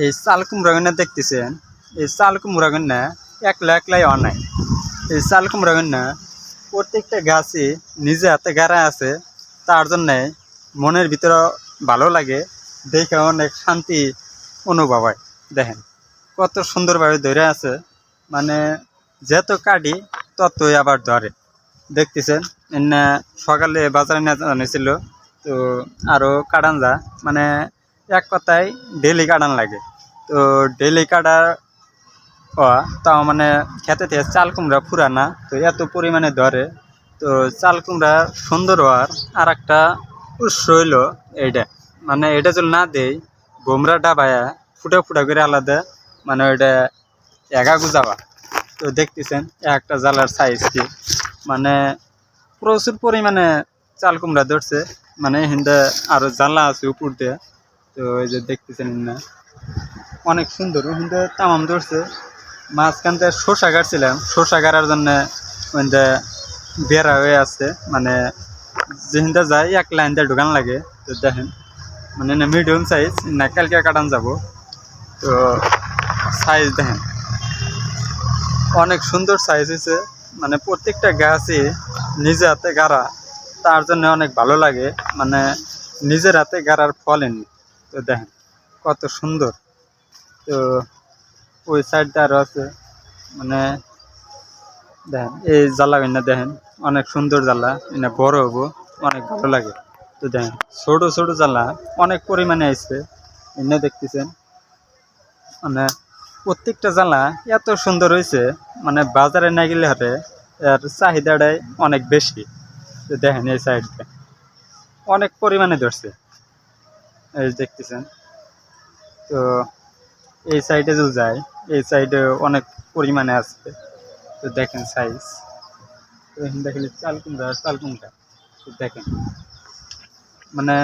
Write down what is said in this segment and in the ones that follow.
এই চাল কুমড়া গন্না দেখতেছেন, এই চাল কুমড়া গন্না একলা একলাই অনায়। এই চাল কুমড়া গন্না প্রত্যেকটা গাছই নিজে হাতে গাড়া আছে, তার জন্যে মনের ভিতরে ভালো লাগে, দেখে অনেক শান্তি অনুভব হয়। দেখেন কত সুন্দরভাবে ধরে আছে, মানে যত কাটি ততই আবার ধরে। দেখতেছেন এনে সকালে বাজারে নিয়ে ছিল, তো আরও কাটান যা, মানে এক কথায় ডেলি কাটান লাগে। তো ডেলি কাটার তাও মানে খেতে থেকে চাল কুমড়া পুরানা, তো এত পরিমাণে ধরে। তো চাল কুমড়া সুন্দর হওয়ার আর একটা উৎস হইল এইটা, মানে এটা যদি না দেই বোমরা ডাবায়া ফুটা ফুটা করে আলাদা, মানে ওইটা একা গুজাবা। তো দেখতেছেন একটা জালার সাইজ কি, মানে প্রচুর পরিমাণে চাল কুমড়া ধরছে, মানে হিন্দা আরো জ্বালা আছে উপর দিয়ে। তো এই যে দেখতেছেন না, অনেক সুন্দর হিন্দা তামাম ধরছে। মাঝখান থেকে শসা কাটছিলাম, শসা কাটার জন্য বেড়া হয়ে আছে, মানে যেহিন্দা যায় এক লাইন দিয়ে ঢুকান লাগে। তো দেখেন মানে মিডিয়াম সাইজ না, কালকে কাটান যাব। তো সাইজ দেখেন অনেক সুন্দর সাইজ হয়েছে, মানে প্রত্যেকটা গাছই নিজে হাতে গাড়া, তার জন্য অনেক ভালো লাগে, মানে নিজের হাতে গাড়ার ফল এনে। তো দেখেন কত সুন্দর। তো ওই সাইডটা আরও আছে, মানে দেখেন এই জ্বালা না, দেখেন অনেক সুন্দর জ্বালা, এনে বড় হবো, অনেক ভালো লাগে। তো দেখেন ছোট ছোট জ্বালা অনেক পরিমাণে আসছে, এনে দেখতেছেন মানে প্রত্যেকটা জ্বালা এত সুন্দর হয়েছে, মানে বাজারে না গেলে হাটে এর চাহিদাটাই অনেক বেশি। তো দেখেন এই সাইডটা অনেক পরিমাণে ধরছে, এই দেখতেছেন। তো এই সাইডে যদি যায়, এই সাইডে অনেক পরিমাণে আছে। তো দেখেন সাইজ, তো দেখেন চাল কুমড়া চাল কুমড়া। তো দেখেন মানে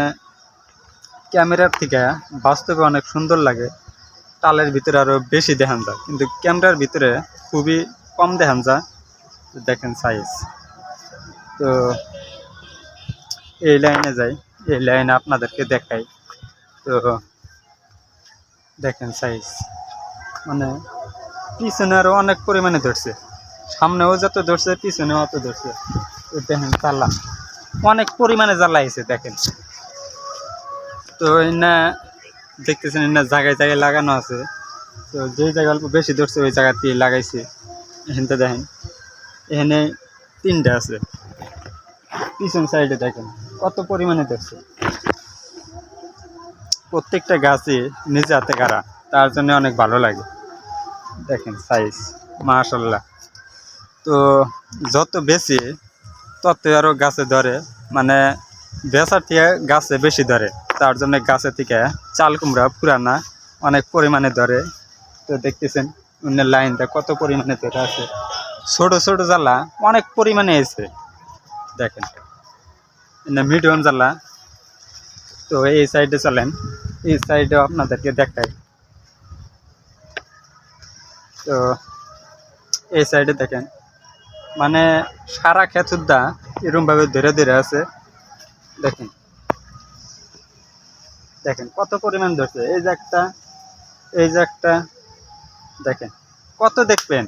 ক্যামেরার থেকে বাস্তবে অনেক সুন্দর লাগে, টালের ভিতরে আরও বেশি দেখান যায়, কিন্তু ক্যামেরার ভিতরে খুবই কম দেখান যায়। দেখেন সাইজ। তো এই লাইনে যাই, এই লাইনে আপনাদেরকে দেখাই। তো দেখেন সাইজ, মানে পিছনে আরও অনেক পরিমাণে ধরছে, সামনেও যত ধরছে পিছনেও অত ধরছে। তো দেখেন জ্বালা অনেক পরিমাণে জ্বালা হয়েছে দেখেন। তো এনে দেখতেছেন এনে জায়গায় জায়গায় লাগানো আছে, তো যে জায়গা অল্প বেশি ধরছে ওই জায়গাতে লাগাইছে। এখানটা দেখেন এখানে তিনটা আছে, পিছন সাইডে দেখেন কত পরিমাণে ধরছে। প্রত্যেকটা গাছই নিজে হাতে গাড়া, তার জন্য অনেক ভালো লাগে। দেখেন সাইজ মাশাআল্লাহ। তো যত বেশি তত আরও গাছে ধরে, মানে বেচার থেকে গাছে বেশি ধরে, তার জন্য গাছের থেকে চাল কুমড়া পুরানা অনেক পরিমাণে ধরে। তো দেখতেছেন অন্য লাইনটা কত পরিমাণে ধরে আছে, ছোট ছোট জ্বালা অনেক পরিমাণে এসে দেখেন মিডিয়াম জ্বালা। তো এই সাইডে চলেন, এই সাইডেও আপনাদেরকে দেখাই। তো এই সাইডে দেখেন মানে সারা ক্ষেতুরদা এরকমভাবে ধরে ধরে আছে। দেখেন দেখেন কত পরিমাণ ধরছে, এই যে একটা, এই যে একটা, দেখেন কত দেখবেন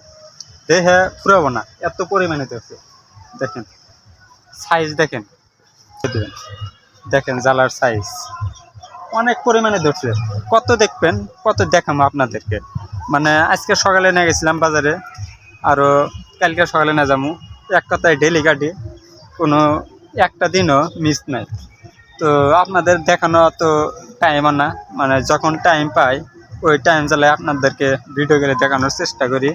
দেহে ফুরাবো না, এত পরিমাণে ধরছে। দেখেন সাইজ দেখেন, দেখেন জ্বালার সাইজ অনেক পরিমাণে ধরছে, কত দেখবেন কত দেখাবো আপনাদেরকে। মানে আজকে সকালে নিয়ে গেছিলাম বাজারে, আরও কালকে সকালে না যাবো, এক কথায় ডেলি কাটি, কোনো একটা দিনও মিস নাই। তো আপনাদের দেখানো তো টাইম না, মানে যখন টাইম পাই ওই টাইম জ্বালায় আপনাদেরকে ভিডিও করে দেখানোর চেষ্টা করি।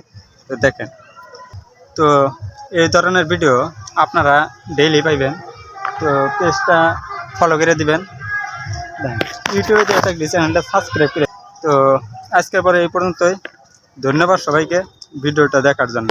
তো দেখেন, তো এই ধরনের ভিডিও আপনারা ডেইলি পাইবেন। তো পেজটা ফলো করে দিবেন, ইউটিউবে দেওয়া থাকলে চ্যানেলটা সাবস্ক্রাইব করে। তো আজকের পরে এই পর্যন্তই, ধন্যবাদ সবাইকে ভিডিওটা দেখার জন্য।